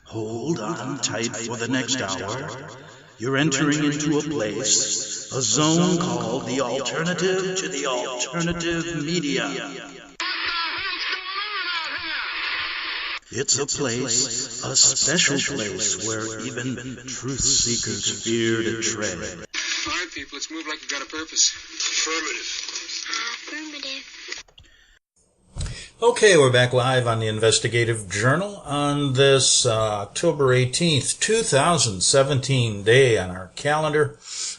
Hold on tight for the next hour. You're entering into a place, a zone called the alternative to the alternative media. It's a place, a special place where even truth seekers fear to tread. All right, people, let's move like we've got a purpose. Affirmative. Okay, we're back live on the Investigative Journal on this October 18th, 2017 day on our calendar.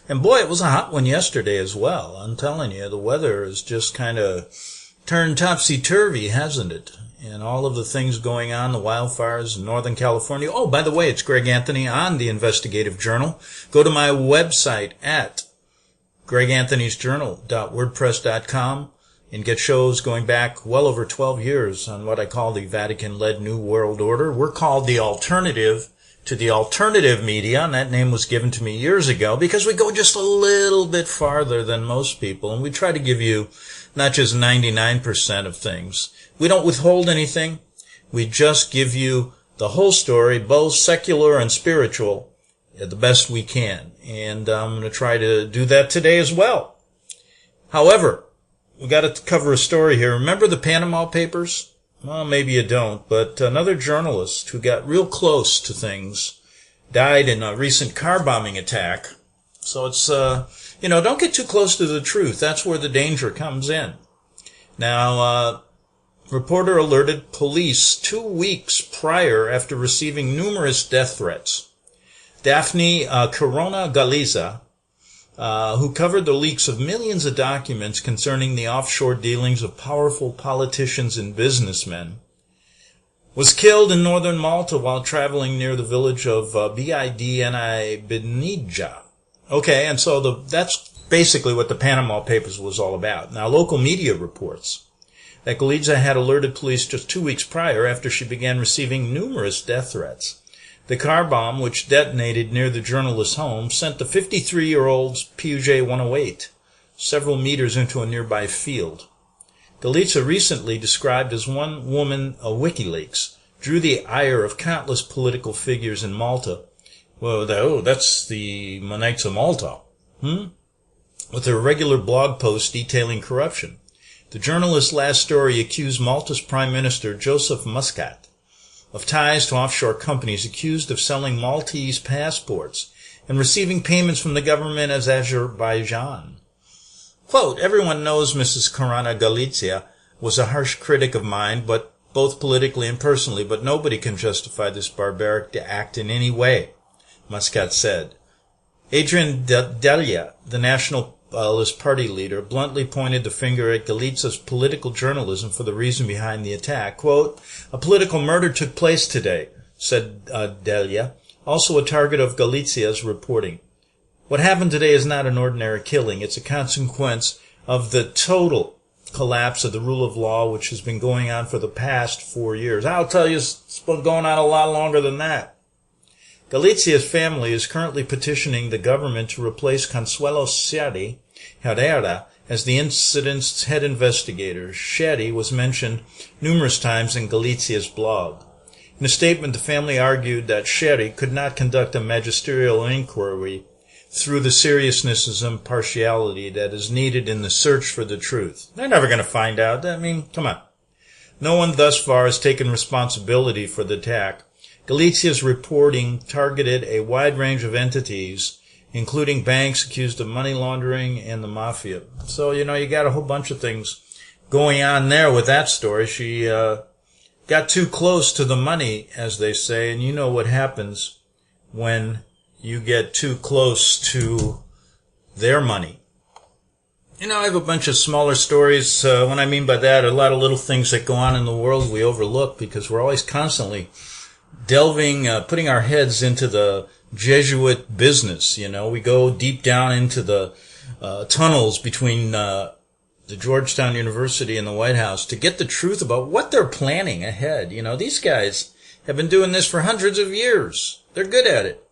And boy, it was a hot one yesterday as well. I'm telling you, the weather has just kind of turned topsy-turvy, hasn't it? And all of the things going on, the wildfires in Northern California. Oh, by the way, it's Greg Anthony on the Investigative Journal. Go to my website at greganthonysjournal.wordpress.com. and get shows going back well over 12 years on what I call the Vatican-led New World Order. We're called the alternative to the alternative media, and that name was given to me years ago because we go just a little bit farther than most people, and we try to give you not just 99% of things. We don't withhold anything. We just give you the whole story, both secular and spiritual, the best we can. And I'm going to try to do that today as well. However, we got to cover a story here. Remember the Panama Papers? Well, maybe you don't, but another journalist who got real close to things died in a recent car bombing attack. So it's, don't get too close to the truth. That's where the danger comes in. Now, reporter alerted police 2 weeks prior after receiving numerous death threats. Daphne Corona Galiza, who covered the leaks of millions of documents concerning the offshore dealings of powerful politicians and businessmen, was killed in northern Malta while traveling near the village of Bidni Benija. Okay, and so that's basically what the Panama Papers was all about. Now, local media reports that Galiza had alerted police just 2 weeks prior after she began receiving numerous death threats. The car bomb, which detonated near the journalist's home, sent the 53-year-old's Peugeot 108 several meters into a nearby field. Galiza, recently described as one woman of WikiLeaks, drew the ire of countless political figures in Malta. Well, that's the Knights of Malta. With her regular blog posts detailing corruption. The journalist's last story accused Malta's Prime Minister, Joseph Muscat, of ties to offshore companies accused of selling Maltese passports and receiving payments from the government as Azerbaijan. Quote, everyone knows Mrs. Corona Galicia was a harsh critic of mine, but both politically and personally, but nobody can justify this barbaric act in any way, Muscat said. Adrian Delia, the Nationalist Party leader, bluntly pointed the finger at Galiza's political journalism for the reason behind the attack. Quote, a political murder took place today, said Delia, also a target of Galizia's reporting. What happened today is not an ordinary killing. It's a consequence of the total collapse of the rule of law, which has been going on for the past 4 years. I'll tell you, it's been going on a lot longer than that. Galizia's family is currently petitioning the government to replace Consuelo Sherry Herrera as the incident's head investigator. Sherry was mentioned numerous times in Galizia's blog. In a statement, the family argued that Sherry could not conduct a magisterial inquiry through the seriousness and impartiality that is needed in the search for the truth. They're never going to find out. I mean, come on. No one thus far has taken responsibility for the attack. Galizia's reporting targeted a wide range of entities, including banks accused of money laundering and the mafia. So, you got a whole bunch of things going on there with that story. She got too close to the money, as they say, and you know what happens when you get too close to their money. I have a bunch of smaller stories. What I mean by that, a lot of little things that go on in the world we overlook because we're always constantly delving, putting our heads into the Jesuit business. We go deep down into the tunnels between the Georgetown University and the White House to get the truth about what they're planning ahead. These guys have been doing this for hundreds of years. They're good at it.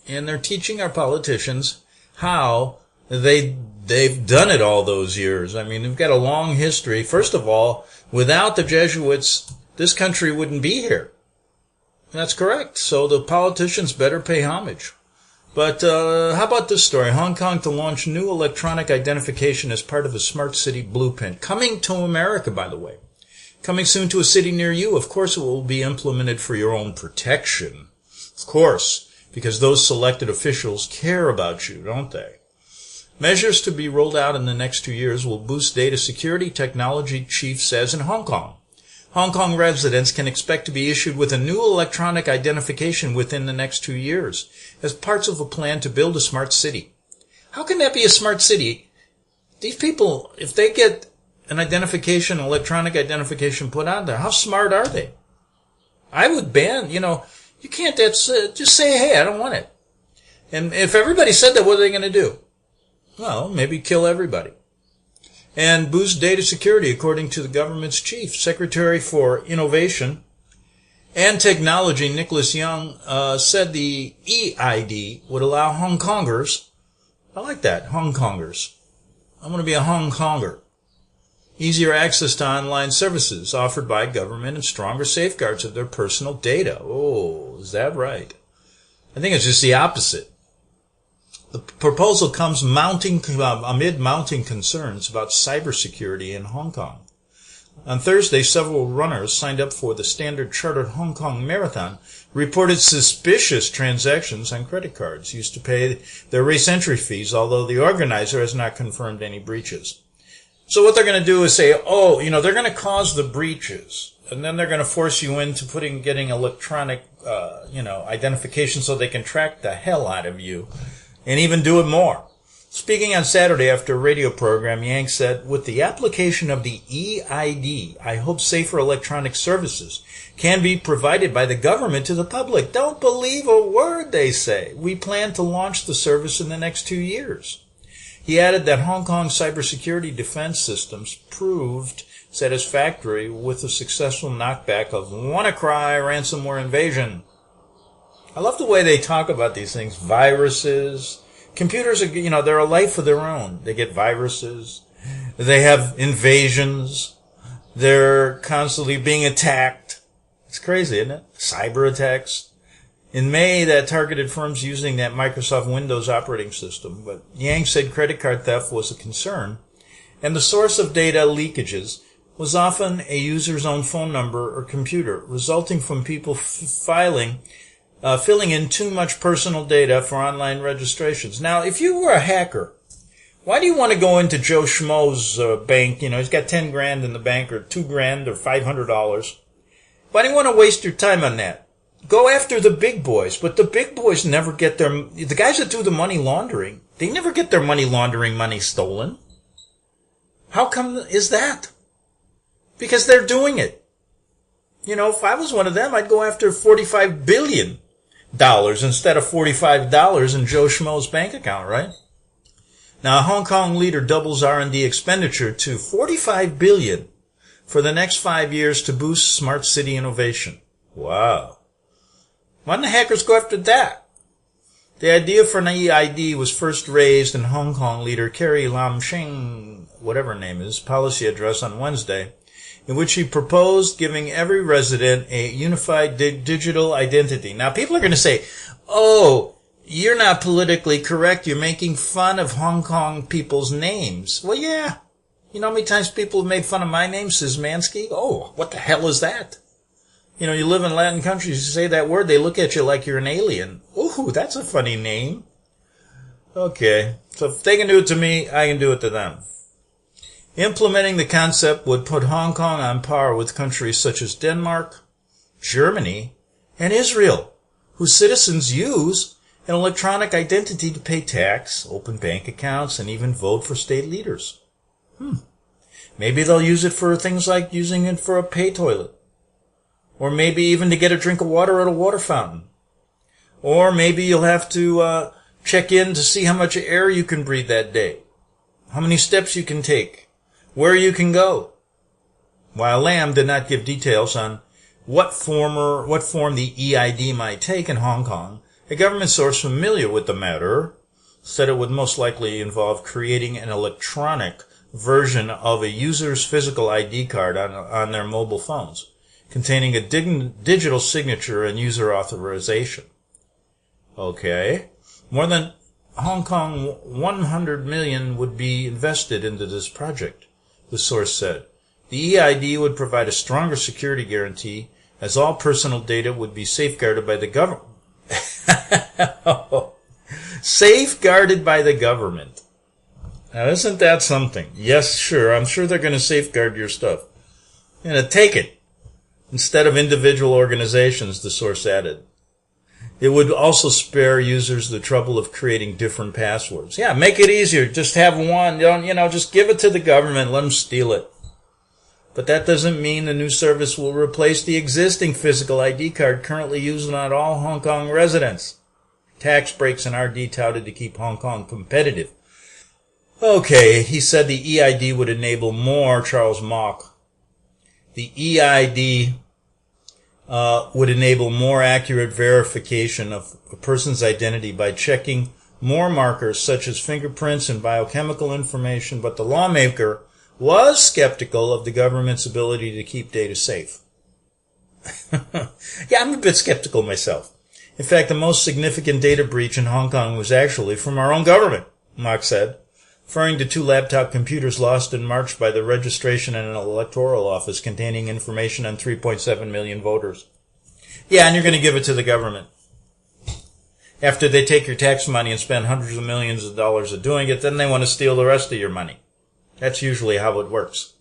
And they're teaching our politicians how they've done it all those years. I mean, they've got a long history. First of all, without the Jesuits, this country wouldn't be here. That's correct. So the politicians better pay homage. But how about this story? Hong Kong to launch new electronic identification as part of a smart city blueprint. Coming to America, by the way. Coming soon to a city near you. Of course, it will be implemented for your own protection. Of course, because those selected officials care about you, don't they? Measures to be rolled out in the next 2 years will boost data security, technology chief says in Hong Kong. Hong Kong residents can expect to be issued with a new electronic identification within the next 2 years as parts of a plan to build a smart city. How can that be a smart city? These people, if they get an identification, electronic identification put on there, how smart are they? I would ban, you can't just say, hey, I don't want it. And if everybody said that, what are they going to do? Well, maybe kill everybody. And boost data security, according to the government's chief. Secretary for Innovation and Technology, Nicholas Young, said the EID would allow Hong Kongers, I like that, Hong Kongers. I'm going to be a Hong Konger. Easier access to online services offered by government and stronger safeguards of their personal data. Oh, is that right? I think it's just the opposite. The proposal comes amid mounting concerns about cybersecurity in Hong Kong. On Thursday, several runners signed up for the Standard Chartered Hong Kong Marathon reported suspicious transactions on credit cards used to pay their race entry fees, although the organizer has not confirmed any breaches. So what they're going to do is say, they're going to cause the breaches, and then they're going to force you into getting electronic, identification so they can track the hell out of you. And even do it more. Speaking on Saturday after a radio program, Yang said, with the application of the EID, I hope safer electronic services can be provided by the government to the public. Don't believe a word they say. We plan to launch the service in the next 2 years. He added that Hong Kong cybersecurity defense systems proved satisfactory with a successful knockback of WannaCry ransomware invasion. I love the way they talk about these things. Viruses. Computers are, they're a life of their own. They get viruses. They have invasions. They're constantly being attacked. It's crazy, isn't it? Cyber attacks. In May, that targeted firms using that Microsoft Windows operating system. But Yang said credit card theft was a concern. And the source of data leakages was often a user's own phone number or computer, resulting from people filling in too much personal data for online registrations. Now, if you were a hacker, why do you want to go into Joe Schmo's bank? He's got 10 grand in the bank, or 2 grand, or $500. Why do you want to waste your time on that? Go after the big boys, but the big boys never get the guys that do the money laundering, they never get their money laundering money stolen. How come is that? Because they're doing it. If I was one of them, I'd go after $45 billion instead of $45 in Joe Schmo's bank account, right? Now, a Hong Kong leader doubles R&D expenditure to $45 billion for the next 5 years to boost smart city innovation. Wow. Why didn't the hackers go after that? The idea for an EID was first raised in Hong Kong leader Carrie Lam Shing, whatever her name is, policy address on Wednesday, in which he proposed giving every resident a unified digital identity. Now, people are going to say, oh, you're not politically correct. You're making fun of Hong Kong people's names. Well, yeah. You know how many times people have made fun of my name, Szymanski? Oh, what the hell is that? You live in Latin countries, you say that word, they look at you like you're an alien. Ooh, that's a funny name. Okay, so if they can do it to me, I can do it to them. Implementing the concept would put Hong Kong on par with countries such as Denmark, Germany, and Israel, whose citizens use an electronic identity to pay tax, open bank accounts, and even vote for state leaders. Maybe they'll use it for things like using it for a pay toilet. Or maybe even to get a drink of water at a water fountain. Or maybe you'll have to check in to see how much air you can breathe that day, how many steps you can take, where you can go. While Lam did not give details on what form the EID might take in Hong Kong, a government source familiar with the matter said it would most likely involve creating an electronic version of a user's physical ID card on their mobile phones. containing a digital signature and user authorization. Okay. More than Hong Kong 100 million would be invested into this project, the source said. The EID would provide a stronger security guarantee as all personal data would be safeguarded by the government. Safeguarded by the government. Now, isn't that something? Yes, sure. I'm sure they're going to safeguard your stuff. You're going to take it instead of individual organizations, the source added. It would also spare users the trouble of creating different passwords. Yeah, make it easier. Just have one. Just give it to the government. Let them steal it. But that doesn't mean the new service will replace the existing physical ID card currently used on all Hong Kong residents. Tax breaks and RD touted to keep Hong Kong competitive. Okay, he said the EID would enable more, Charles Mock. The EID would enable more accurate verification of a person's identity by checking more markers such as fingerprints and biochemical information, but the lawmaker was skeptical of the government's ability to keep data safe. Yeah, I'm a bit skeptical myself. In fact, the most significant data breach in Hong Kong was actually from our own government, Mock said, referring to 2 laptop computers lost in March by the registration in an electoral office containing information on 3.7 million voters. Yeah, and you're going to give it to the government. After they take your tax money and spend hundreds of millions of dollars of doing it, then they want to steal the rest of your money. That's usually how it works.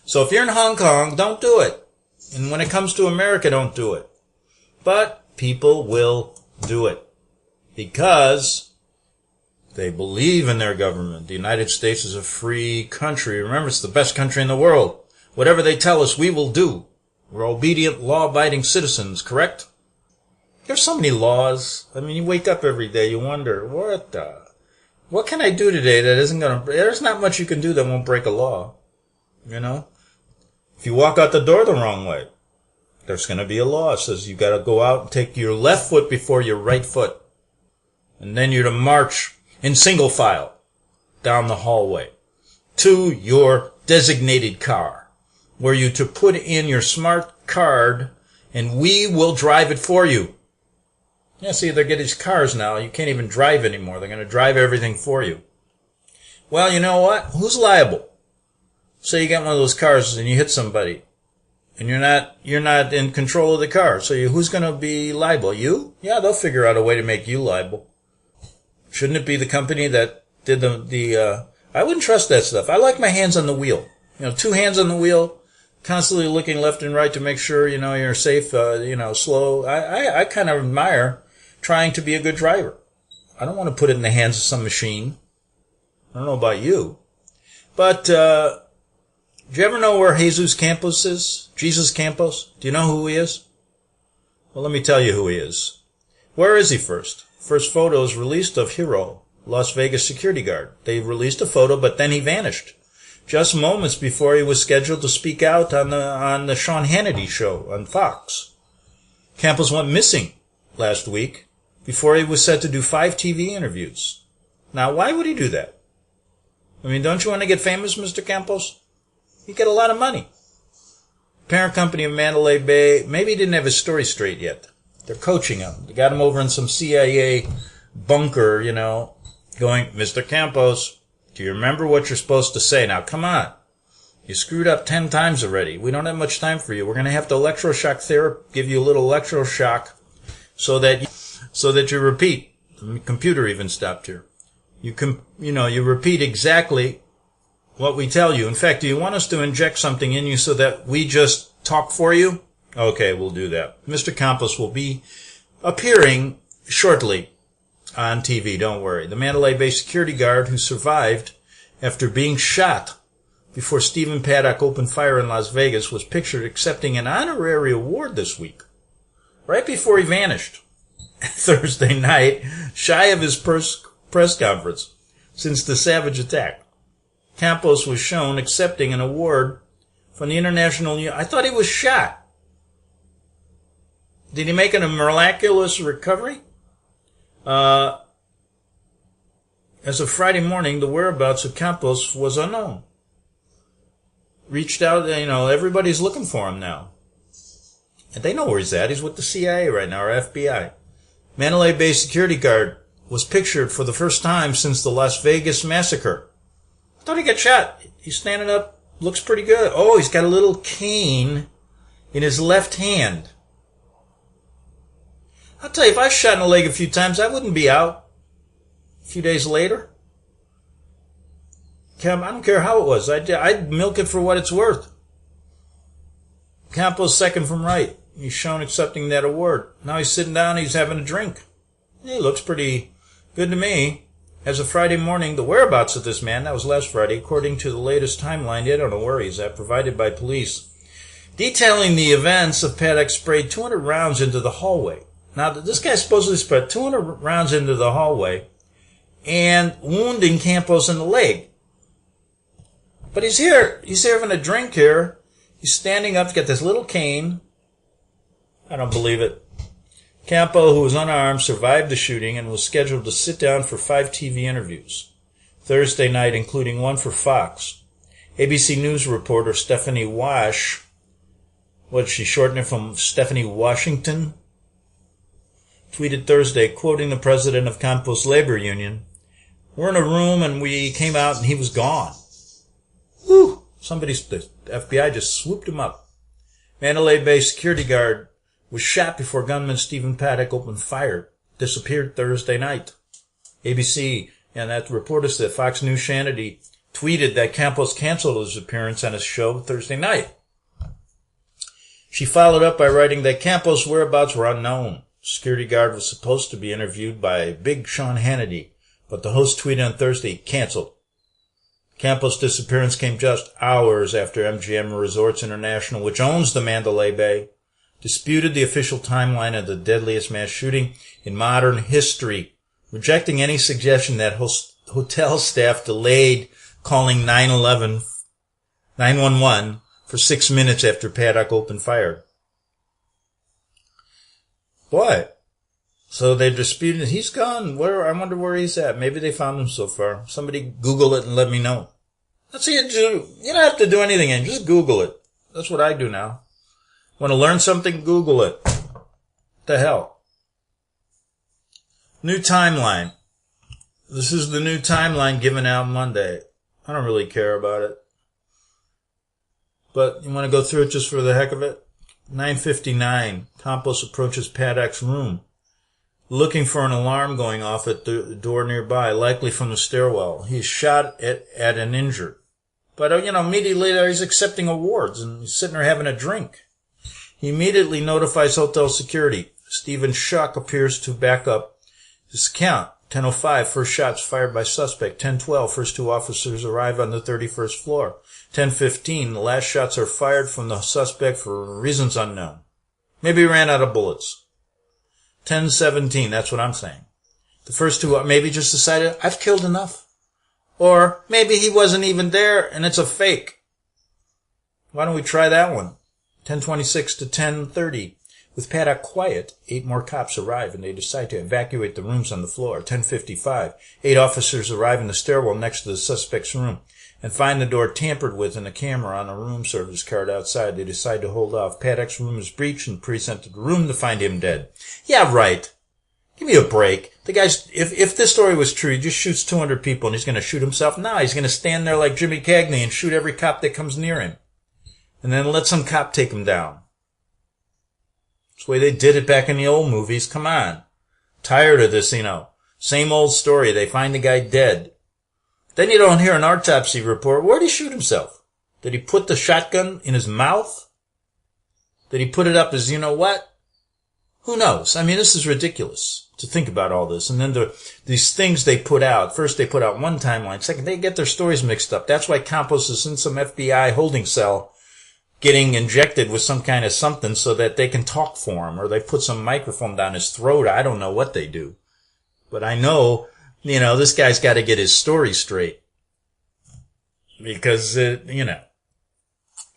So if you're in Hong Kong, don't do it. And when it comes to America, don't do it. But people will do it because they believe in their government. The United States is a free country. Remember, it's the best country in the world. Whatever they tell us, we will do. We're obedient, law-abiding citizens, correct? There's so many laws. I mean, you wake up every day, you wonder, what can I do today that isn't going to... There's not much you can do that won't break a law. If you walk out the door the wrong way, there's going to be a law that says you got to go out and take your left foot before your right foot. And then you're to march in single file down the hallway to your designated car, where you to put in your smart card and we will drive it for you. Yeah, see, they're getting these cars now. You can't even drive anymore. They're going to drive everything for you. Well, you know what? Who's liable? Say you get one of those cars and you hit somebody, and you're not in control of the car. So who's going to be liable? You? Yeah, they'll figure out a way to make you liable. Shouldn't it be the company that did the I wouldn't trust that stuff. I like my hands on the wheel. 2 hands on the wheel, constantly looking left and right to make sure, you're safe, slow. I kind of admire trying to be a good driver. I don't want to put it in the hands of some machine. I don't know about you. But, do you ever know where Jesus Campos is? Jesus Campos? Do you know who he is? Well, let me tell you who he is. Where is he first? First photo is released of Hero, Las Vegas security guard. They released a photo, but then he vanished. Just moments before he was scheduled to speak out on the Sean Hannity show on Fox. Campos went missing last week before he was set to do 5 TV interviews. Now, why would he do that? I mean, don't you want to get famous, Mr. Campos? You get a lot of money. Parent company of Mandalay Bay, maybe he didn't have his story straight yet. They're coaching him. They got him over in some CIA bunker, going, Mr. Campos, do you remember what you're supposed to say? Now, come on. You screwed up 10 times already. We don't have much time for you. We're going to have to electroshock therapy, give you a little electroshock so that you repeat. The computer even stopped here. You repeat exactly what we tell you. In fact, do you want us to inject something in you so that we just talk for you? Okay, we'll do that. Mr. Campos will be appearing shortly on TV, don't worry. The Mandalay Bay security guard who survived after being shot before Stephen Paddock opened fire in Las Vegas was pictured accepting an honorary award this week, right before he vanished Thursday night, shy of his press conference since the savage attack. Campos was shown accepting an award from the International Union. I thought he was shot. Did he make a miraculous recovery? As of Friday morning, the whereabouts of Campos was unknown. Reached out, everybody's looking for him now. And they know where he's at. He's with the CIA right now, or FBI. Mandalay-based security guard was pictured for the first time since the Las Vegas massacre. I thought he got shot. He's standing up, looks pretty good. Oh, he's got a little cane in his left hand. I'll tell you, if I shot in the leg a few times, I wouldn't be out a few days later. I don't care how it was. I'd milk it for what it's worth. Campos second from right. He's shown accepting that award. Now he's sitting down, he's having a drink. He looks pretty good to me. As of Friday morning, the whereabouts of this man, that was last Friday, according to the latest timeline, I don't know where he's at, provided by police, detailing the events of Paddock sprayed 200 rounds into the hallway. Now, this guy supposedly sprayed 200 rounds into the hallway and wounding Campos in the leg. But he's having a drink here. He's standing up, he's got this little cane. I don't believe it. Campo, who was unarmed, survived the shooting and was scheduled to sit down for 5 TV interviews Thursday night, including one for Fox. ABC News reporter Stephanie Wash, what did she shorten it from, Stephanie Washington? Tweeted Thursday, quoting the president of Campos Labor Union, "We're in a room and we came out and he was gone." Whew! The FBI just swooped him up. Mandalay-based security guard was shot before gunman Stephen Paddock opened fire. Disappeared Thursday night. ABC and that reporter said Fox News Hannity tweeted that Campos canceled his appearance on his show Thursday night. She followed up by writing that Campos' whereabouts were unknown. Security guard was supposed to be interviewed by Big Sean Hannity, but the host tweeted on Thursday, canceled. Campos' disappearance came just hours after MGM Resorts International, which owns the Mandalay Bay, disputed the official timeline of the deadliest mass shooting in modern history, rejecting any suggestion that hotel staff delayed calling 911 for 6 minutes after Paddock opened fire. Boy, so they disputed. He's gone. I wonder where he's at. Maybe they found him so far. Somebody Google it and let me know. That's what you do. You don't have to do anything, and just Google it. That's what I do now. Want to learn something? Google it. What the hell? New timeline. This is the new timeline given out Monday. I don't really care about it. But you want to go through it just for the heck of it? 9:59. Campos approaches Paddock's room, looking for an alarm going off at the door nearby, likely from the stairwell. He's shot at and injured. But, immediately later he's accepting awards and he's sitting there having a drink. He immediately notifies hotel security. Stephen Schuck appears to back up his account. 10:05, first shots fired by suspect. 10:12, first 2 officers arrive on the 31st floor. 10:15, the last shots are fired from the suspect for reasons unknown. Maybe he ran out of bullets. 10:17, that's what I'm saying. The first 2 maybe just decided, I've killed enough. Or maybe he wasn't even there and it's a fake. Why don't we try that one? 10:26 to 10:30. With Paddock quiet, 8 more cops arrive and they decide to evacuate the rooms on the floor. 10:55. 8 officers arrive in the stairwell next to the suspect's room and find the door tampered with and a camera on a room service card outside. They decide to hold off. Paddock's room is breached and present to the room to find him dead. Yeah, right. Give me a break. The guy's, if this story was true, he just shoots 200 people and he's going to shoot himself. No, he's going to stand there like Jimmy Cagney and shoot every cop that comes near him. And then let some cop take him down. That's the way they did it back in the old movies. Come on. Tired of this, Same old story. They find the guy dead. Then you don't hear an autopsy report. Where'd he shoot himself? Did he put the shotgun in his mouth? Did he put it up his you-know-what? Who knows? This is ridiculous to think about all this. And then these things they put out. First, they put out one timeline. Second, they get their stories mixed up. That's why Campos is in some FBI holding cell getting injected with some kind of something so that they can talk for him. Or they put some microphone down his throat. I don't know what they do. But I know, this guy's got to get his story straight. Because,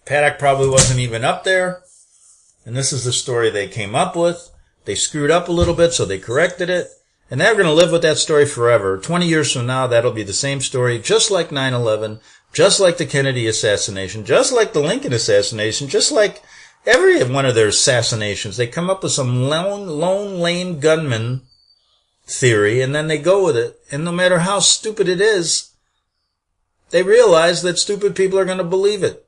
Paddock probably wasn't even up there. And this is the story they came up with. They screwed up a little bit, so they corrected it. And they're going to live with that story forever. 20 years from now, that'll be the same story, just like 9/11, just like the Kennedy assassination, just like the Lincoln assassination, just like every one of their assassinations, they come up with some lone lame gunman theory, and then they go with it. And no matter how stupid it is, they realize that stupid people are going to believe it.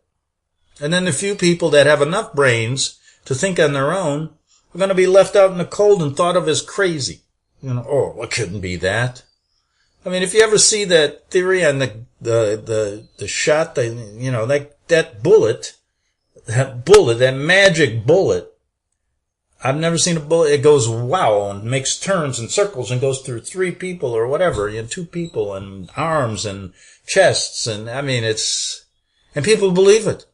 And then the few people that have enough brains to think on their own are going to be left out in the cold and thought of as crazy. Oh, it couldn't be that. I mean, if you ever see that theory on the shot, that bullet, that magic bullet, I've never seen a bullet. It goes wow and makes turns and circles and goes through 3 people or whatever, 2 people and arms and chests, and I mean and people believe it.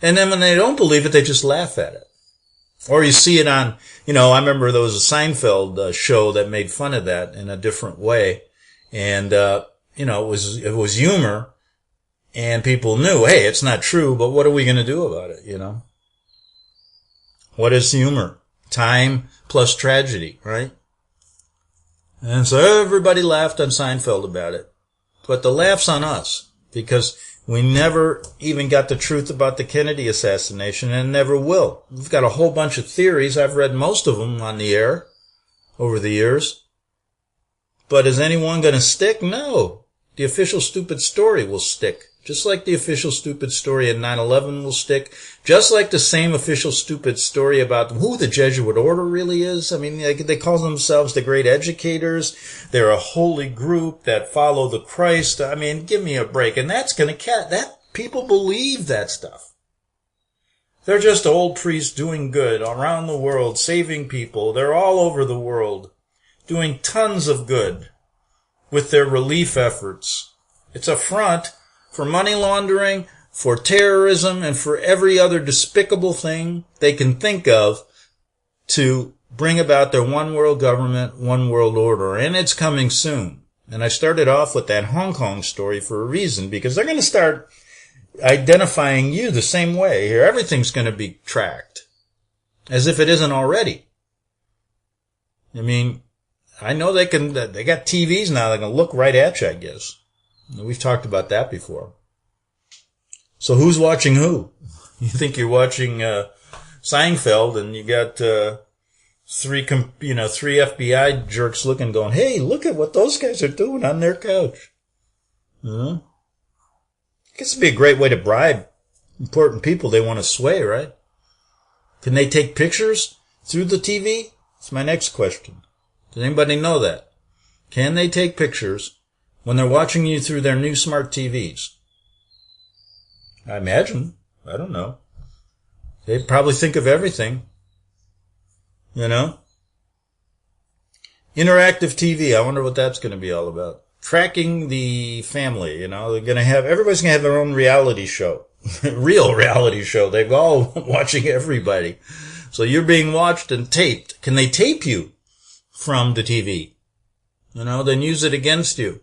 And then when they don't believe it, they just laugh at it. Or you see it on, I remember there was a Seinfeld show that made fun of that in a different way, and it was humor, and people knew, hey, it's not true, but what are we going to do about it? What is humor? Time plus tragedy, right? And so everybody laughed on Seinfeld about it. But the laugh's on us, because we never even got the truth about the Kennedy assassination, and never will. We've got a whole bunch of theories. I've read most of them on the air over the years. But is anyone going to stick? No. The official stupid story will stick. Just like the official stupid story in 9/11 will stick. Just like the same official stupid story about who the Jesuit order really is. I mean, they call themselves the great educators. They're a holy group that follow the Christ. I mean, give me a break. And that's that people believe that stuff. They're just old priests doing good around the world, saving people. They're all over the world, doing tons of good with their relief efforts. It's a front for money laundering, for terrorism, and for every other despicable thing they can think of to bring about their one world government, one world order. And it's coming soon. And I started off with that Hong Kong story for a reason, because they're going to start identifying you the same way. Here, everything's going to be tracked, as if it isn't already. I mean, I know they got TVs now that can look right at you, I guess. We've talked about that before. So who's watching who? You think you're watching Seinfeld, and you got 3 FBI jerks looking, going, hey, look at what those guys are doing on their couch. I guess it'd be a great way to bribe important people they want to sway, right? Can they take pictures through the TV? That's my next question. Does anybody know that? Can they take pictures when they're watching you through their new smart TVs? I imagine. I don't know. They probably think of everything. Interactive TV. I wonder what that's going to be all about. Tracking the family. Everybody's going to have their own reality show. Real reality show. They're all watching everybody. So you're being watched and taped. Can they tape you from the TV? Then use it against you.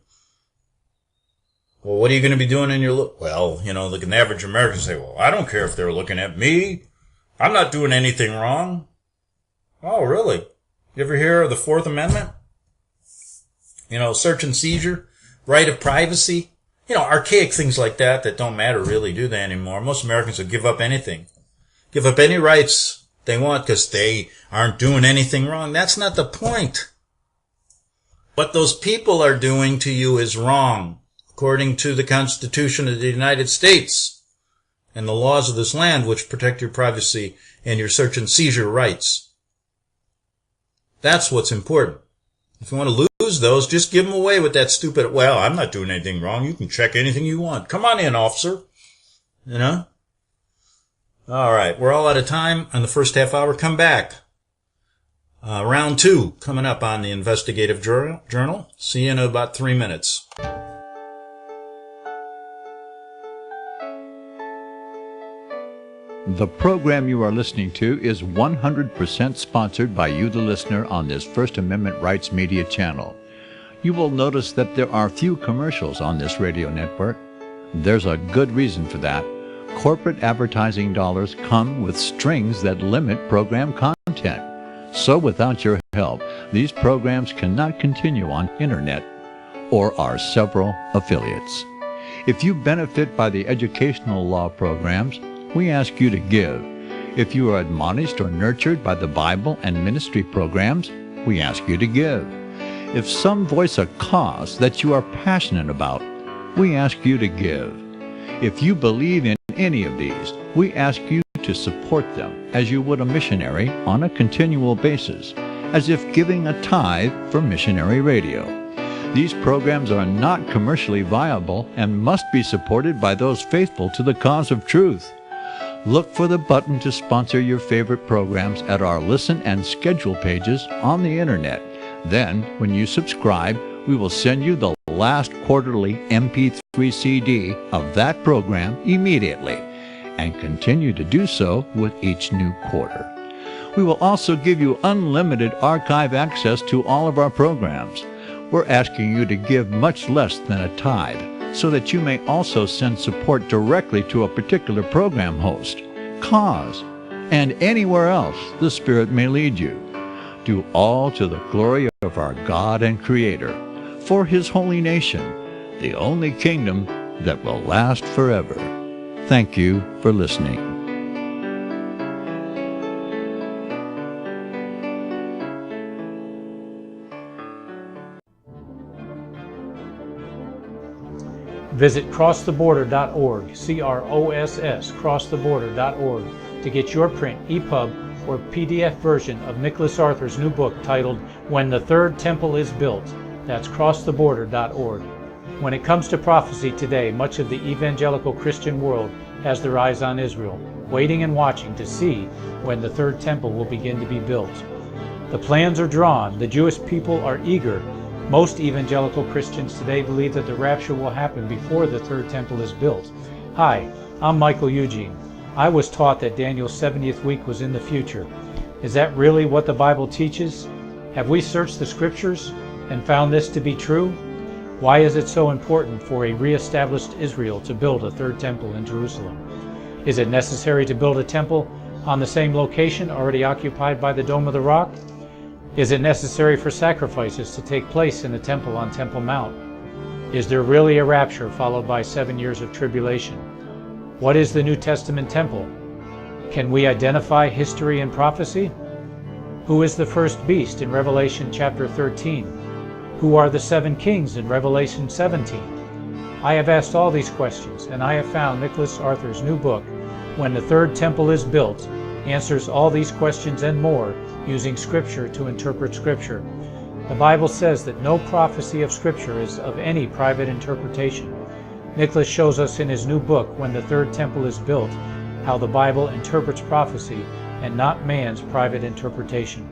Well, what are you going to be doing in your look? Well, look, an average American say, well, I don't care if they're looking at me. I'm not doing anything wrong. Oh, really? You ever hear of the 4th Amendment? Search and seizure, right of privacy. Archaic things like that don't matter really, do they, anymore? Most Americans will give up anything. Give up any rights they want because they aren't doing anything wrong. That's not the point. What those people are doing to you is wrong, according to the Constitution of the United States and the laws of this land, which protect your privacy and your search and seizure rights. That's what's important. If you want to lose those, just give them away with that stupid, well, I'm not doing anything wrong. You can check anything you want. Come on in, officer. All right, we're all out of time on the first half hour. Come back. Round 2 coming up on the Investigative Journal. See you in about 3 minutes. The program you are listening to is 100% sponsored by you, the listener, on this First Amendment Rights Media channel. You will notice that there are few commercials on this radio network. There's a good reason for that. Corporate advertising dollars come with strings that limit program content. So without your help, these programs cannot continue on internet or our several affiliates. If you benefit by the educational law programs, we ask you to give. If you are admonished or nurtured by the Bible and ministry programs, we ask you to give. If some voice a cause that you are passionate about, we ask you to give. If you believe in any of these, we ask you to support them as you would a missionary on a continual basis, as if giving a tithe for missionary radio. These programs are not commercially viable and must be supported by those faithful to the cause of truth. Look for the button to sponsor your favorite programs at our listen and schedule pages on the internet. Then, when you subscribe, we will send you the last quarterly MP3 CD of that program immediately, and continue to do so with each new quarter. We will also give you unlimited archive access to all of our programs. We're asking you to give much less than a tithe, so that you may also send support directly to a particular program host, cause, and anywhere else the Spirit may lead you. Do all to the glory of our God and Creator, for His holy nation, the only kingdom that will last forever. Thank you for listening. Visit crosstheborder.org, CROSS, crosstheborder.org, to get your print, EPUB, or PDF version of Nicholas Arthur's new book titled When the Third Temple is Built. That's crosstheborder.org. When it comes to prophecy today, much of the evangelical Christian world has their eyes on Israel, waiting and watching to see when the third temple will begin to be built. The plans are drawn, the Jewish people are eager. Most evangelical Christians today believe that the rapture will happen before the third temple is built. Hi, I'm Michael Eugene. I was taught that Daniel's 70th week was in the future. Is that really what the Bible teaches? Have we searched the scriptures and found this to be true? Why is it so important for a re-established Israel to build a third temple in Jerusalem? Is it necessary to build a temple on the same location already occupied by the Dome of the Rock? Is it necessary for sacrifices to take place in the temple on Temple Mount? Is there really a rapture followed by 7 years of tribulation? What is the New Testament temple? Can we identify history and prophecy? Who is the first beast in Revelation chapter 13? Who are the 7 kings in Revelation 17? I have asked all these questions, and I have found Nicholas Arthur's new book, When the Third Temple is Built, answers all these questions and more using Scripture to interpret Scripture. The Bible says that no prophecy of Scripture is of any private interpretation. Nicholas shows us in his new book, When the Third Temple is Built, how the Bible interprets prophecy and not man's private interpretation.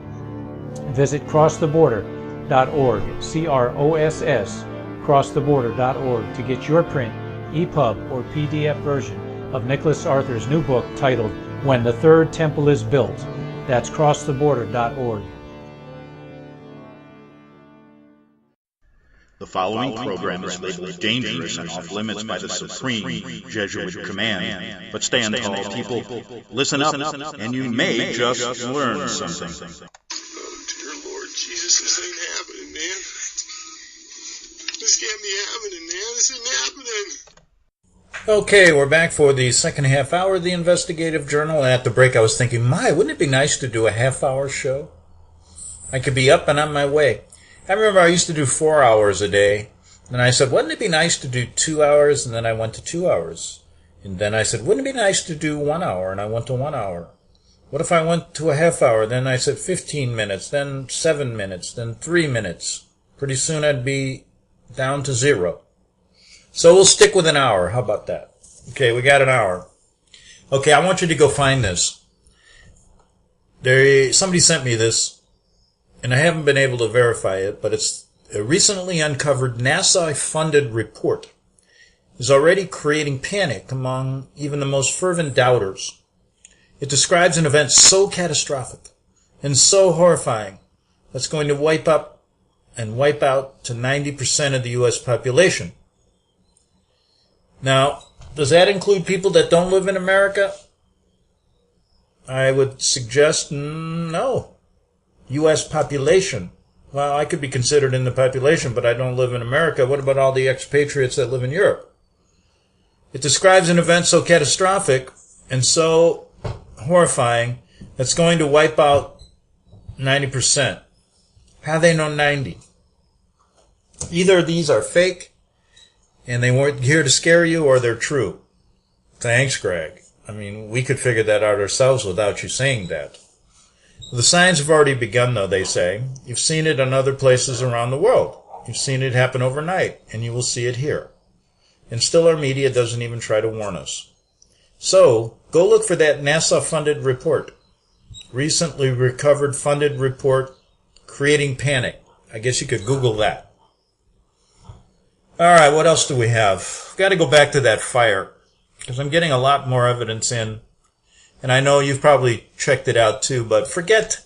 Visit crosstheborder.org, CROSS, crosstheborder.org, to get your print, EPUB, or PDF version of Nicholas Arthur's new book titled When the Third Temple is Built. That's crosstheborder.org. The following program is labeled dangerous and off limits by the supreme Jesuit command. But stand tall, people. Listen up, and you may just learn something. Oh, dear Lord Jesus, this ain't happening, man. This can't be happening, man. This ain't happening. Okay, we're back for the second half hour of the Investigative Journal. And at the break, I was thinking, wouldn't it be nice to do a half-hour show? I could be up and on my way. I remember I used to do 4 hours a day. And I said, wouldn't it be nice to do 2 hours? And then I went to 2 hours. And then I said, wouldn't it be nice to do 1 hour? And I went to 1 hour. What if I went to a half hour? Then I said 15 minutes, then 7 minutes, then 3 minutes. Pretty soon I'd be down to 0. So we'll stick with an hour. How about that? Okay, we got an hour. Okay, I want you to go find this. Somebody sent me this, and I haven't been able to verify it, but it's a recently uncovered NASA-funded report. Is already creating panic among even the most fervent doubters. It describes an event so catastrophic and so horrifying that's going to wipe up and wipe out to 90% of the U.S. population. Now, does that include people that don't live in America? I would suggest no. U.S. population. Well, I could be considered in the population, but I don't live in America. What about all the expatriates that live in Europe? It describes an event so catastrophic and so horrifying that's going to wipe out 90%. How do they know 90? Either these are fake and they weren't here to scare you, or they're true. Thanks, Greg. I mean, we could figure that out ourselves without you saying that. The signs have already begun, though, they say. You've seen it in other places around the world. You've seen it happen overnight, and you will see it here. And still our media doesn't even try to warn us. So, go look for that NASA-funded report. Recently recovered funded report, Creating Panic. I guess you could Google that. All right, what else do we have? We've got to go back to that fire, because I'm getting a lot more evidence in. And I know you've probably checked it out too, but forget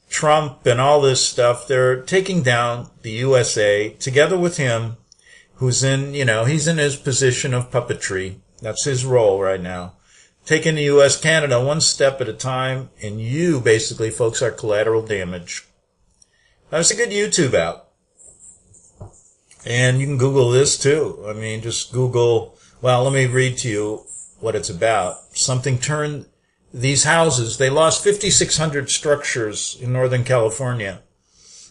Trump and all this stuff. They're taking down the USA together with him, who's in, he's in his position of puppetry. That's his role right now. Taking the U.S., Canada one step at a time, and you basically, folks, are collateral damage. There's a good YouTube out. And you can Google this too. I mean, just Google, well, let me read to you what it's about. Something turned these houses. They lost 5,600 structures in Northern California.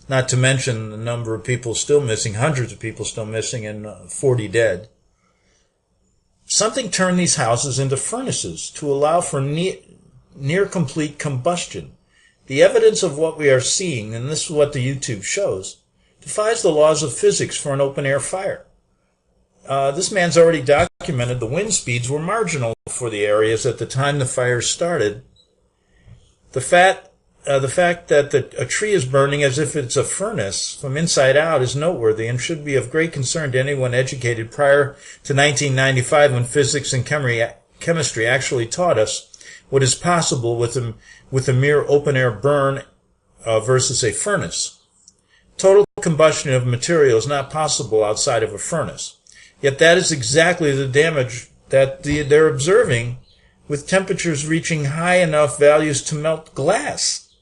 Not to mention the number of people still missing, hundreds of people still missing, and 40 dead. Something turned these houses into furnaces to allow for near complete combustion. The evidence of what we are seeing, and this is what the YouTube shows, defies the laws of physics for an open-air fire. This man's already documented the wind speeds were marginal for the areas at the time the fire started. The fact that a tree is burning as if it's a furnace from inside out is noteworthy and should be of great concern to anyone educated prior to 1995, when physics and chemistry actually taught us what is possible with a mere open-air burn versus a furnace. Total combustion of material is not possible outside of a furnace. Yet that is exactly the damage that they're observing, with temperatures reaching high enough values to melt glass.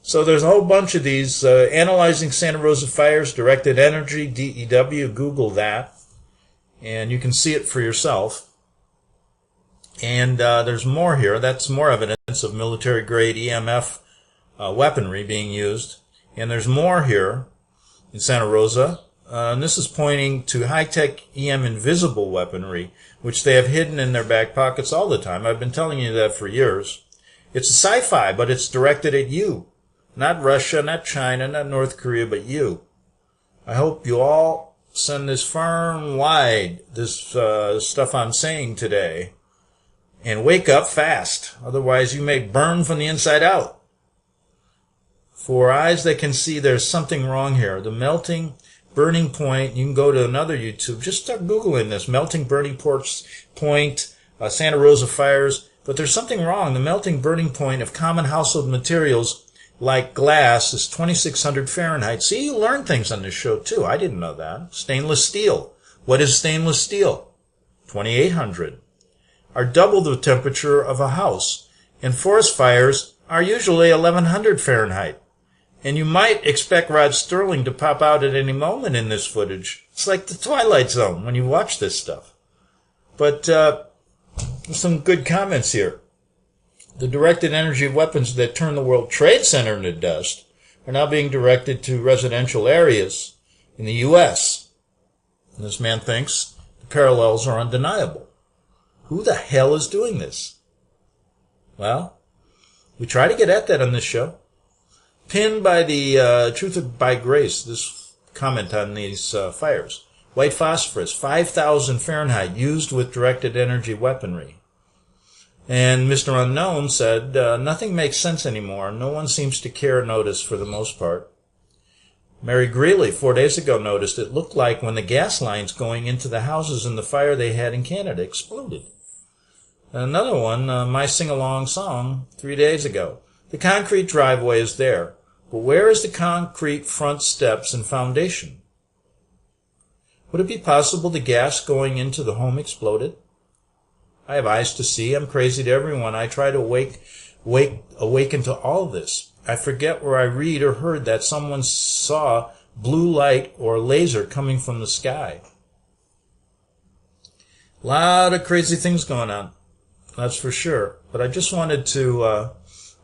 So there's a whole bunch of these. Analyzing Santa Rosa fires, directed energy, DEW, Google that, and you can see it for yourself. And there's more here. That's more evidence of military-grade EMF weaponry being used. And there's more here in Santa Rosa. And this is pointing to high-tech EM invisible weaponry, which they have hidden in their back pockets all the time. I've been telling you that for years. It's sci-fi, but it's directed at you. Not Russia, not China, not North Korea, but you. I hope you all send this far and wide, this stuff I'm saying today. And wake up fast. Otherwise, you may burn from the inside out. For eyes that can see, there's something wrong here. The melting burning point, you can go to another YouTube. Just start Googling this. Melting burning point, Santa Rosa fires. But there's something wrong. The melting burning point of common household materials like glass is 2,600 Fahrenheit. See, you learn things on this show, too. I didn't know that. Stainless steel. What is stainless steel? 2,800. Are double the temperature of a house. And forest fires are usually 1,100 Fahrenheit. And you might expect Rod Sterling to pop out at any moment in this footage. It's like the Twilight Zone when you watch this stuff. But some good comments here. The directed energy weapons that turn the World Trade Center into dust are now being directed to residential areas in the U.S. And this man thinks the parallels are undeniable. Who the hell is doing this? Well, we try to get at that on this show. Pinned by the Truth by Grace, this comment on these fires. White phosphorus, 5,000 Fahrenheit, used with directed energy weaponry. And Mr. Unknown said, nothing makes sense anymore. No one seems to care or notice for the most part. Mary Greeley, 4 days ago, noticed it looked like when the gas lines going into the houses in the fire they had in Canada exploded. Another one, my sing-along song, 3 days ago. The concrete driveway is there, but where is the concrete front steps and foundation? Would it be possible the gas going into the home exploded? I have eyes to see. I'm crazy to everyone. I try to awaken to all this. I forget where I read or heard that someone saw blue light or laser coming from the sky. A lot of crazy things going on. That's for sure. But I just wanted to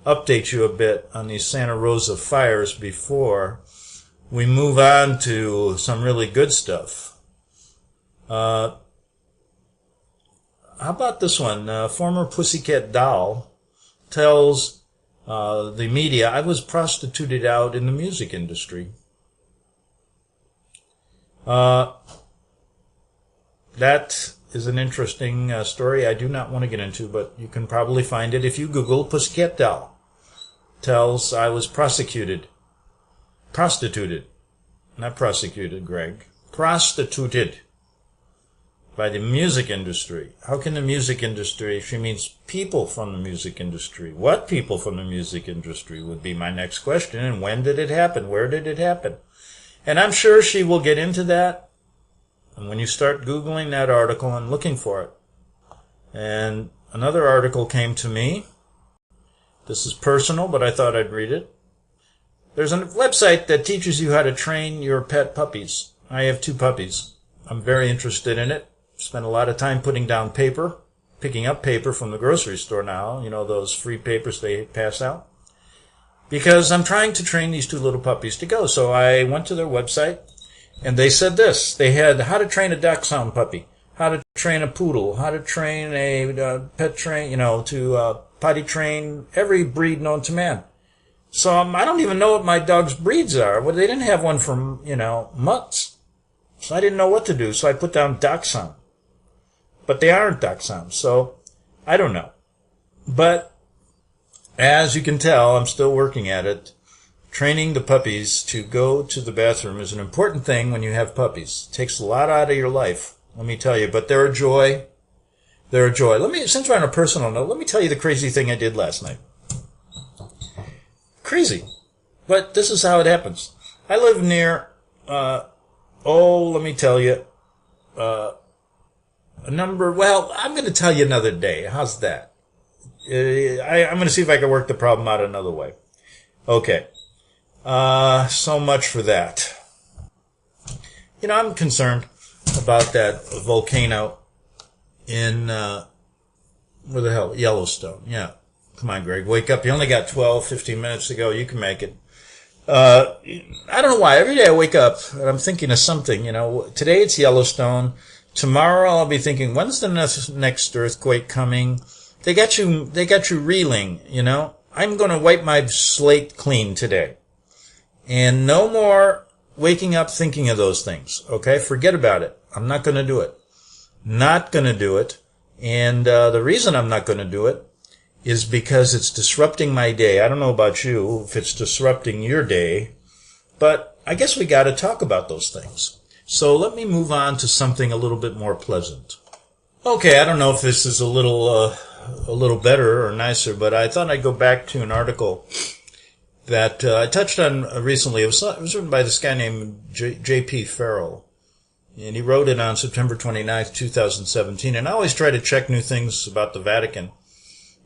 update you a bit on these Santa Rosa fires before we move on to some really good stuff. How about this one? Former Pussycat Doll tells the media, I was prostituted out in the music industry. That is an interesting story I do not want to get into, but you can probably find it if you Google Pussycat Doll. Tells I was prostituted. Not prosecuted, Greg. Prostituted by the music industry. How can the music industry? She means people from the music industry. What people from the music industry would be my next question. And when did it happen? Where did it happen? And I'm sure she will get into that. And when you start Googling that article and looking for it. And another article came to me. This is personal, but I thought I'd read it. There's a website that teaches you how to train your pet puppies. I have 2 puppies. I'm very interested in it. Spend a lot of time putting down paper, picking up paper from the grocery store now. You know, those free papers they pass out. Because I'm trying to train these 2 little puppies to go. So I went to their website, and they said this. They had how to train a dachshund puppy, how to train a poodle, how to train a pet train, to potty train every breed known to man. So I don't even know what my dog's breeds are. Well, they didn't have one for, months. So I didn't know what to do. So I put down dachshund. But they aren't dachshunds. So I don't know. But as you can tell, I'm still working at it. Training the puppies to go to the bathroom is an important thing when you have puppies. It takes a lot out of your life, let me tell you. But they're a joy. They're a joy. Since we're on a personal note, let me tell you the crazy thing I did last night. Crazy. But this is how it happens. I live near, let me tell you, I'm going to tell you another day. How's that? I'm going to see if I can work the problem out another way. Okay. So much for that. I'm concerned about that volcano in, where the hell? Yellowstone. Yeah. Come on, Greg. Wake up. You only got 12, 15 minutes to go. You can make it. I don't know why. Every day I wake up and I'm thinking of something. Today it's Yellowstone. Tomorrow I'll be thinking, when's the next earthquake coming? They got you reeling, I'm going to wipe my slate clean today. And no more waking up thinking of those things, okay? Forget about it. I'm not going to do it. Not going to do it. And the reason I'm not going to do it is because it's disrupting my day. I don't know about you, if it's disrupting your day, but I guess we got to talk about those things. So let me move on to something a little bit more pleasant. Okay, I don't know if this is a little better or nicer, but I thought I'd go back to an article that I touched on recently. It was written by this guy named J.P. Farrell, and he wrote it on September 29th, 2017. And I always try to check new things about the Vatican,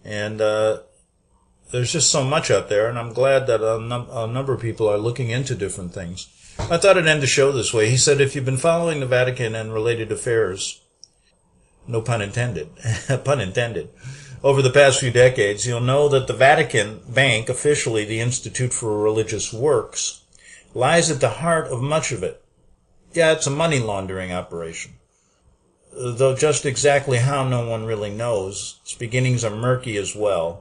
and there's just so much out there, and I'm glad that a number of people are looking into different things. I thought I'd end the show this way. He said, if you've been following the Vatican and related affairs, no pun intended, pun intended, over the past few decades, you'll know that the Vatican Bank, officially the Institute for Religious Works, lies at the heart of much of it. Yeah, it's a money laundering operation. Though just exactly how, no one really knows. Its beginnings are murky as well.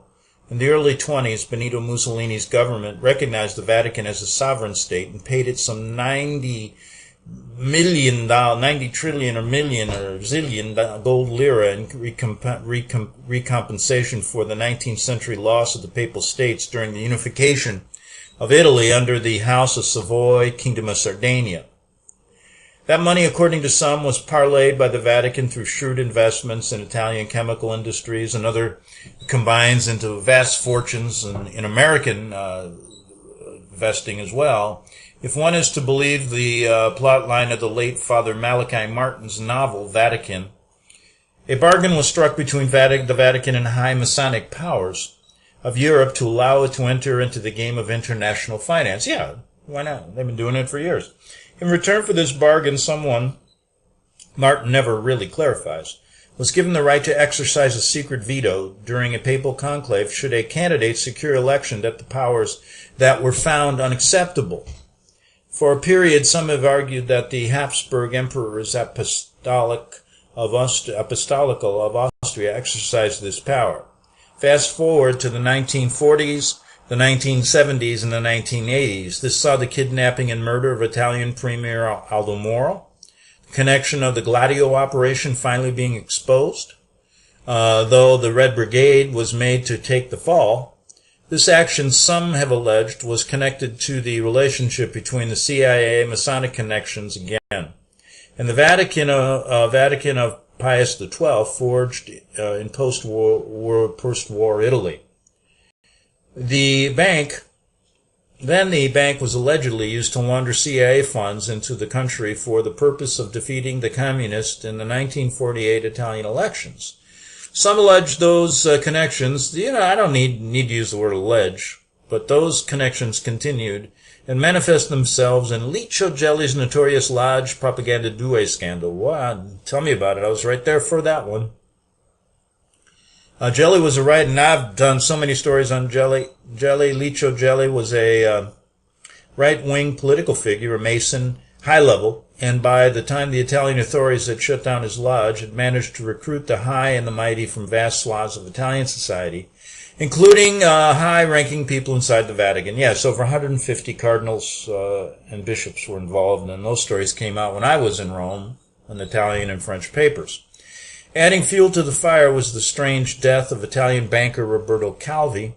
In the early 20s, Benito Mussolini's government recognized the Vatican as a sovereign state and paid it some $90 trillion or million or zillion gold lira in recompensation for the 19th century loss of the Papal States during the unification of Italy under the House of Savoy, Kingdom of Sardinia. That money, according to some, was parlayed by the Vatican through shrewd investments in Italian chemical industries and other combines into vast fortunes in American investing as well. If one is to believe the plot line of the late Father Malachi Martin's novel, Vatican, a bargain was struck between the Vatican and high Masonic powers of Europe to allow it to enter into the game of international finance. Yeah, why not? They've been doing it for years. In return for this bargain, someone, Martin never really clarifies, was given the right to exercise a secret veto during a papal conclave should a candidate secure election at the powers that were found unacceptable. For a period, some have argued that the Habsburg emperors apostolical of Austria exercised this power. Fast forward to the 1940s, the 1970s, and the 1980s. This saw the kidnapping and murder of Italian Premier Aldo Moro, the connection of the Gladio operation finally being exposed. Though the Red Brigade was made to take the fall, this action, some have alleged, was connected to the relationship between the CIA, Masonic connections again, and the Vatican of Pius XII forged in post-war Italy. The bank was allegedly used to launder CIA funds into the country for the purpose of defeating the communists in the 1948 Italian elections. Some allege those connections, I don't need to use the word allege, but those connections continued and manifest themselves in Licio Gelli's notorious Lodge Propaganda Due scandal. Wow, tell me about it. I was right there for that one. Gelli was and I've done so many stories on Gelli. Licio Gelli was a right-wing political figure, a Mason, high level, and by the time the Italian authorities had shut down his lodge, had managed to recruit the high and the mighty from vast swaths of Italian society, including high-ranking people inside the Vatican. Yes, over 150 cardinals and bishops were involved, and those stories came out when I was in Rome in Italian and French papers. Adding fuel to the fire was the strange death of Italian banker Roberto Calvi,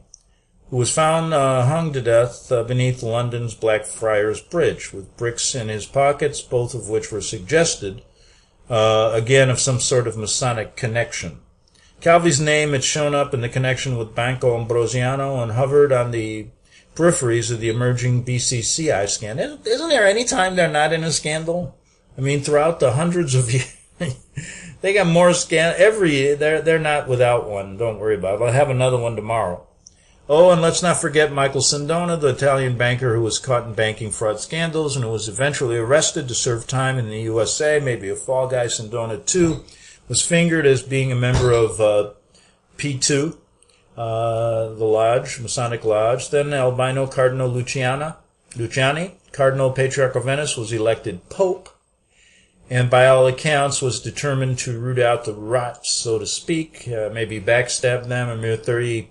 who was found hung to death beneath London's Blackfriars Bridge, with bricks in his pockets, both of which were suggested, again, of some sort of Masonic connection. Calvi's name had shown up in the connection with Banco Ambrosiano and hovered on the peripheries of the emerging BCCI scandal. Isn't there any time they're not in a scandal? I mean, throughout the hundreds of years, they got more they're not without one. Don't worry about it. I'll have another one tomorrow. Oh, and let's not forget Michael Sindona, the Italian banker who was caught in banking fraud scandals and who was eventually arrested to serve time in the USA, maybe a fall guy. Sindona, too, was fingered as being a member of P2, the lodge, Masonic Lodge. Then albino Cardinal Luciani, Cardinal Patriarch of Venice, was elected Pope, and by all accounts was determined to root out the rot, so to speak, maybe backstab them. A mere 3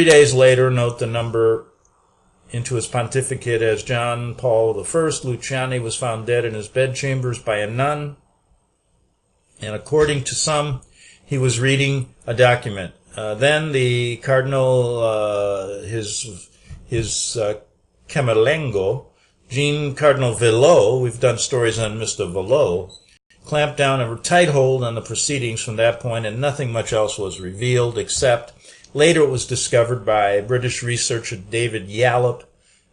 days later, note the number into his pontificate as John Paul I. Luciani was found dead in his bedchambers by a nun, and according to some, he was reading a document. Then the cardinal, his Camerlengo, Jean Cardinal Villot, we've done stories on Mr. Villot, clamped down a tight hold on the proceedings from that point, and nothing much else was revealed, except later it was discovered by British researcher David Yallop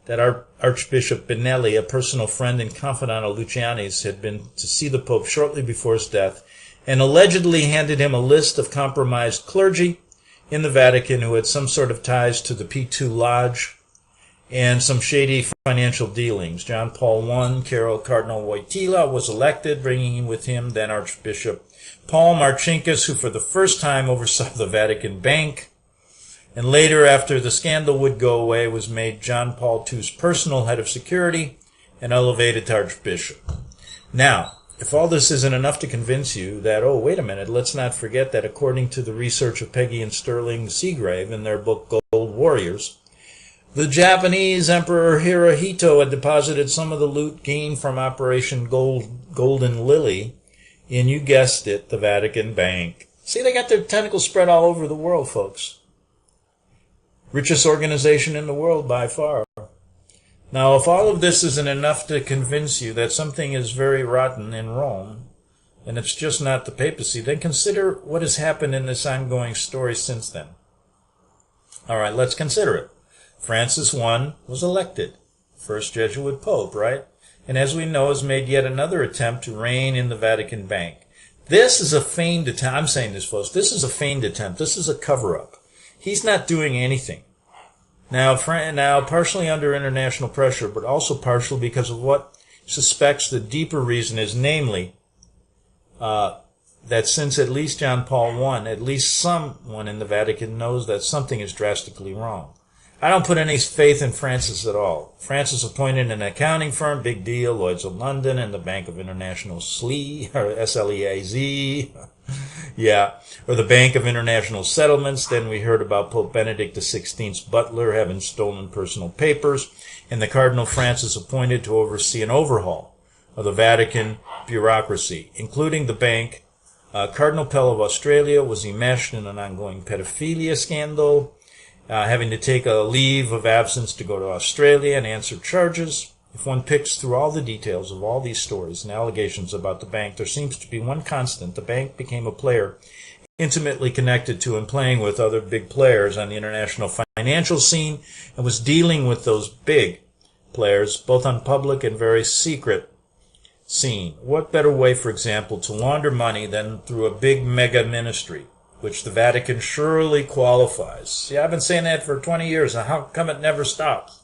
that Archbishop Benelli, a personal friend and confidant of Luciani's, had been to see the Pope shortly before his death and allegedly handed him a list of compromised clergy in the Vatican who had some sort of ties to the P2 Lodge and some shady financial dealings. John Paul I, Cardinal Wojtyla, was elected, bringing with him then Archbishop Paul Marcinkus, who for the first time oversaw the Vatican Bank, and later, after the scandal would go away, was made John Paul II's personal head of security and elevated to Archbishop. Now, if all this isn't enough to convince you that, oh, wait a minute, let's not forget that according to the research of Peggy and Sterling Seagrave in their book Gold Warriors, the Japanese Emperor Hirohito had deposited some of the loot gained from Operation Golden Lily in, you guessed it, the Vatican Bank. See, they got their tentacles spread all over the world, folks. Richest organization in the world by far. Now, if all of this isn't enough to convince you that something is very rotten in Rome, and it's just not the papacy, then consider what has happened in this ongoing story since then. All right, let's consider it. Francis I was elected, first Jesuit Pope, right? And as we know, has made yet another attempt to reign in the Vatican Bank. This is a feigned attempt. I'm saying this, folks. This is a feigned attempt. This is a cover-up. He's not doing anything. Now, partially under international pressure, but also partially because of what suspects the deeper reason is, namely, that since at least John Paul I, at least someone in the Vatican knows that something is drastically wrong. I don't put any faith in Francis at all. Francis appointed an accounting firm, big deal, Lloyd's of London, and the Bank of International Sleaz, yeah, or the Bank of International Settlements. Then we heard about Pope Benedict XVI's butler having stolen personal papers, and the Cardinal Francis appointed to oversee an overhaul of the Vatican bureaucracy, including the bank. Cardinal Pell of Australia was enmeshed in an ongoing pedophilia scandal, having to take a leave of absence to go to Australia and answer charges. If one picks through all the details of all these stories and allegations about the bank, there seems to be one constant. The bank became a player intimately connected to and playing with other big players on the international financial scene, and was dealing with those big players, both on public and very secret scene. What better way, for example, to launder money than through a big mega ministry, which the Vatican surely qualifies? See, I've been saying that for 20 years, and how come it never stops?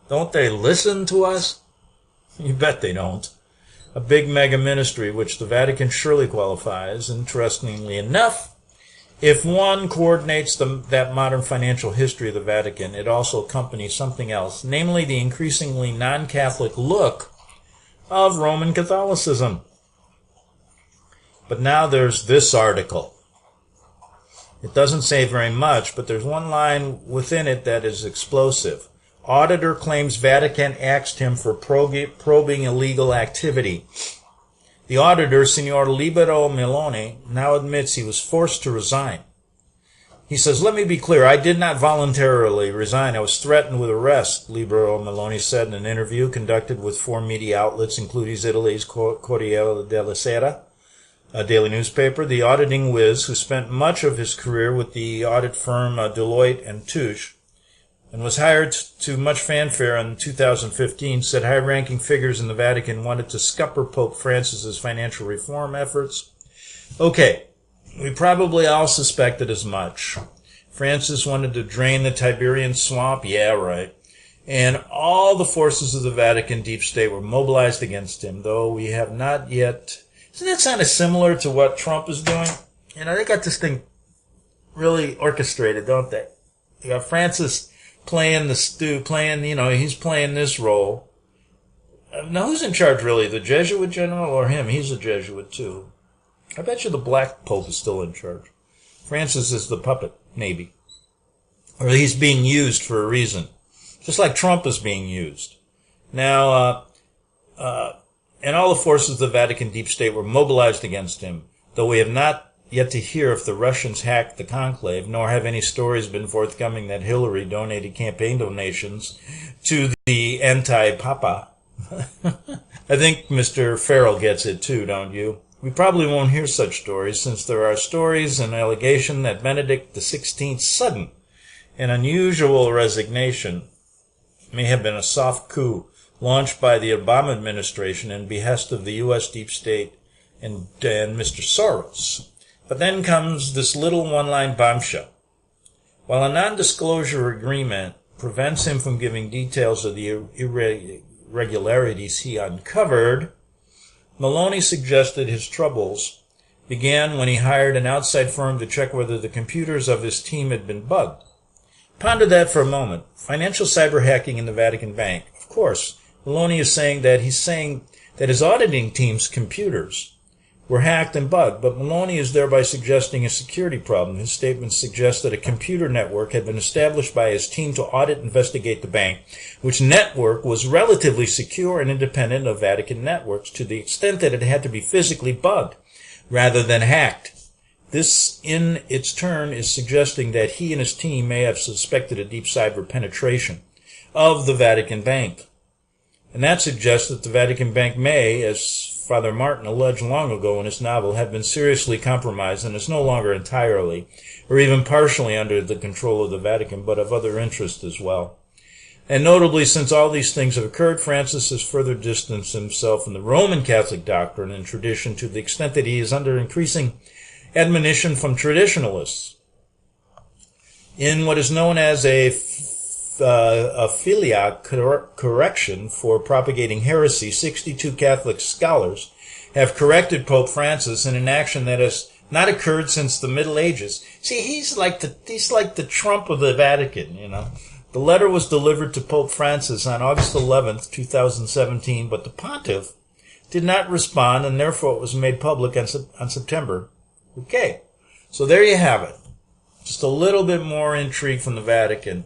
Don't they listen to us? You bet they don't. A big mega ministry, which the Vatican surely qualifies. Interestingly enough, if one coordinates that modern financial history of the Vatican, it also accompanies something else, namely the increasingly non-Catholic look of Roman Catholicism. But now there's this article. It doesn't say very much, but there's one line within it that is explosive. Auditor claims Vatican axed him for probing illegal activity. The auditor, Signor Libero Meloni, now admits he was forced to resign. He says, "Let me be clear, I did not voluntarily resign. I was threatened with arrest," Libero Meloni said in an interview conducted with 4 media outlets, including Italy's Corriere della Sera, a daily newspaper. The auditing whiz, who spent much of his career with the audit firm Deloitte and Touche, and was hired to much fanfare in 2015, said high-ranking figures in the Vatican wanted to scupper Pope Francis's financial reform efforts. Okay, we probably all suspected as much. Francis wanted to drain the Tiberian swamp, yeah, right. And all the forces of the Vatican deep state were mobilized against him, though we have not yet... Doesn't that sound similar to what Trump is doing? You know, they got this thing really orchestrated, don't they? You got Francis playing the stew, he's playing this role. Now, who's in charge, really? The Jesuit general or him? He's a Jesuit, too. I bet you the Black Pope is still in charge. Francis is the puppet, maybe. Or he's being used for a reason. Just like Trump is being used. Now, and all the forces of the Vatican deep state were mobilized against him, though we have not yet to hear if the Russians hacked the conclave, nor have any stories been forthcoming that Hillary donated campaign donations to the anti-Papa. I think Mr. Farrell gets it too, don't you? We probably won't hear such stories, since there are stories and allegation that Benedict XVI's sudden and unusual resignation may have been a soft coup launched by the Obama administration in behest of the U.S. deep state and Mr. Soros. But then comes this little one-line bombshell. While a non-disclosure agreement prevents him from giving details of the irregularities he uncovered, Meloni suggested his troubles began when he hired an outside firm to check whether the computers of his team had been bugged. Ponder that for a moment. Financial cyber hacking in the Vatican Bank. Of course, Meloni is saying that his auditing team's computers were hacked and bugged, but Meloni is thereby suggesting a security problem. His statement suggests that a computer network had been established by his team to audit and investigate the bank, which network was relatively secure and independent of Vatican networks to the extent that it had to be physically bugged rather than hacked. This, in its turn, is suggesting that he and his team may have suspected a deep cyber penetration of the Vatican Bank. And that suggests that the Vatican Bank may, as Father Martin alleged long ago in his novel, have been seriously compromised and is no longer entirely or even partially under the control of the Vatican, but of other interests as well. And notably, since all these things have occurred, Francis has further distanced himself from the Roman Catholic doctrine and tradition to the extent that he is under increasing admonition from traditionalists. In what is known as a filioque correction for propagating heresy, 62 Catholic scholars have corrected Pope Francis in an action that has not occurred since the Middle Ages. See, he's like the Trump of the Vatican, you know. The letter was delivered to Pope Francis on August 11th, 2017, but the pontiff did not respond, and therefore it was made public on September. Okay, so there you have it. Just a little bit more intrigue from the Vatican.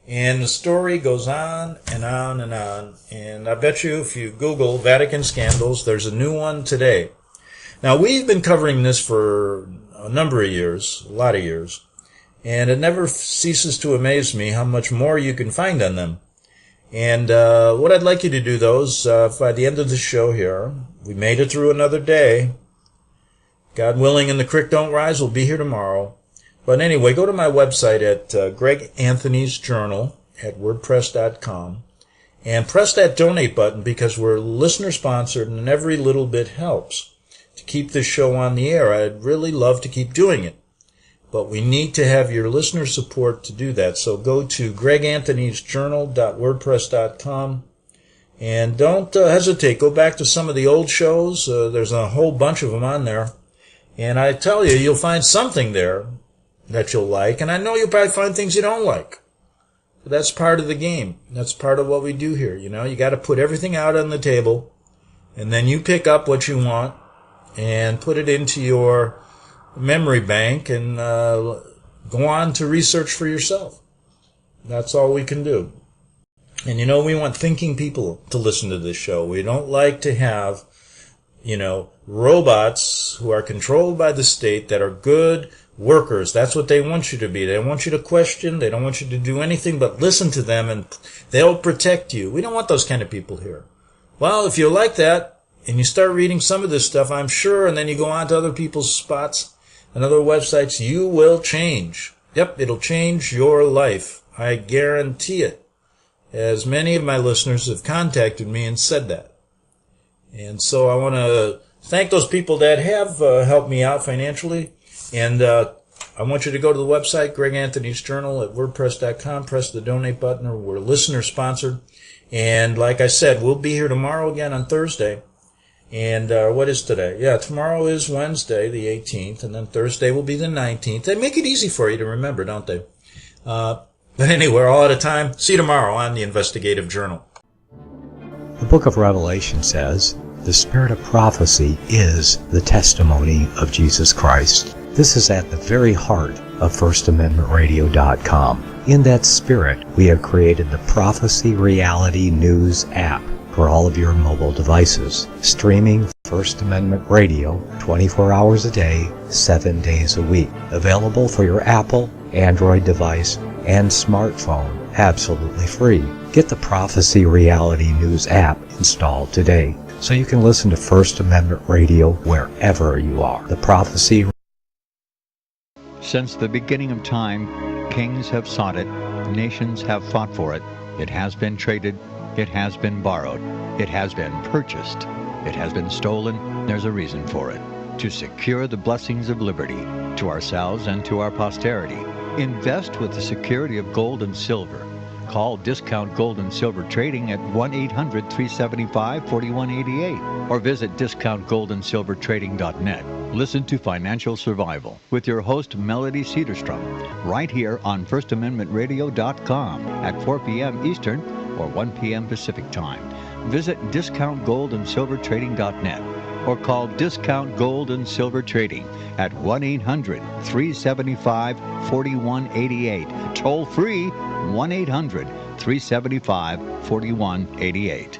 And the story goes on and on and on. And I bet you if you Google Vatican scandals, there's a new one today. Now, we've been covering this for a number of years, a lot of years. And it never ceases to amaze me how much more you can find on them. And what I'd like you to do, though, is by the end of the show here, we made it through another day. God willing, and the creek don't rise, we'll be here tomorrow. But anyway, go to my website at Greg Anthony's Journal at WordPress.com and press that donate button because we're listener-sponsored and every little bit helps to keep this show on the air. I'd really love to keep doing it. But we need to have your listener support to do that. So go to GregAnthony'sJournal.wordpress.com and don't hesitate. Go back to some of the old shows. There's a whole bunch of them on there. And I tell you, you'll find something there that you'll like. And I know you'll probably find things you don't like. But that's part of the game. That's part of what we do here. You know, you got to put everything out on the table. And then you pick up what you want and put it into your memory bank and go on to research for yourself. That's all we can do. And you know, we want thinking people to listen to this show. We don't like to have, you know, robots who are controlled by the state that are good workers. That's what they want you to be. They want you to question. They don't want you to do anything but listen to them, and they'll protect you. We don't want those kind of people here. Well, if you like that and you start reading some of this stuff, I'm sure, and then you go on to other people's spots and other websites, you will change. Yep, it'll change your life. I guarantee it. As many of my listeners have contacted me and said that. And so I want to thank those people that have helped me out financially. And I want you to go to the website, Greg Anthony's Journal at WordPress.com. Press the donate button, or we're listener-sponsored. And like I said, we'll be here tomorrow again on Thursday. And what is today? Yeah, tomorrow is Wednesday, the 18th, and then Thursday will be the 19th. They make it easy for you to remember, don't they? But anyway, we're all out of time. See you tomorrow on the Investigative Journal. The book of Revelation says, the spirit of prophecy is the testimony of Jesus Christ. This is at the very heart of FirstAmendmentRadio.com. In that spirit, we have created the Prophecy Reality News app for all of your mobile devices, streaming First Amendment Radio 24 hours a day, 7 days a week. Available for your Apple, Android device, and smartphone, absolutely free. Get the Prophecy Reality News app installed today so you can listen to First Amendment Radio wherever you are. The Prophecy. Since the beginning of time, kings have sought it, nations have fought for it. It has been traded, it has been borrowed, it has been purchased, it has been stolen. There's a reason for it. To secure the blessings of liberty to ourselves and to our posterity. Invest with the security of gold and silver. Call Discount Gold and Silver Trading at 1-800-375-4188 or visit discountgoldandsilvertrading.net. Listen to Financial Survival with your host Melody Cedarstrom right here on FirstAmendmentRadio.com at 4 p.m. Eastern or 1 p.m. Pacific Time. Visit discountgoldandsilvertrading.net or call Discount Gold and Silver Trading at 1-800-375-4188. Toll free 1-800-375-4188.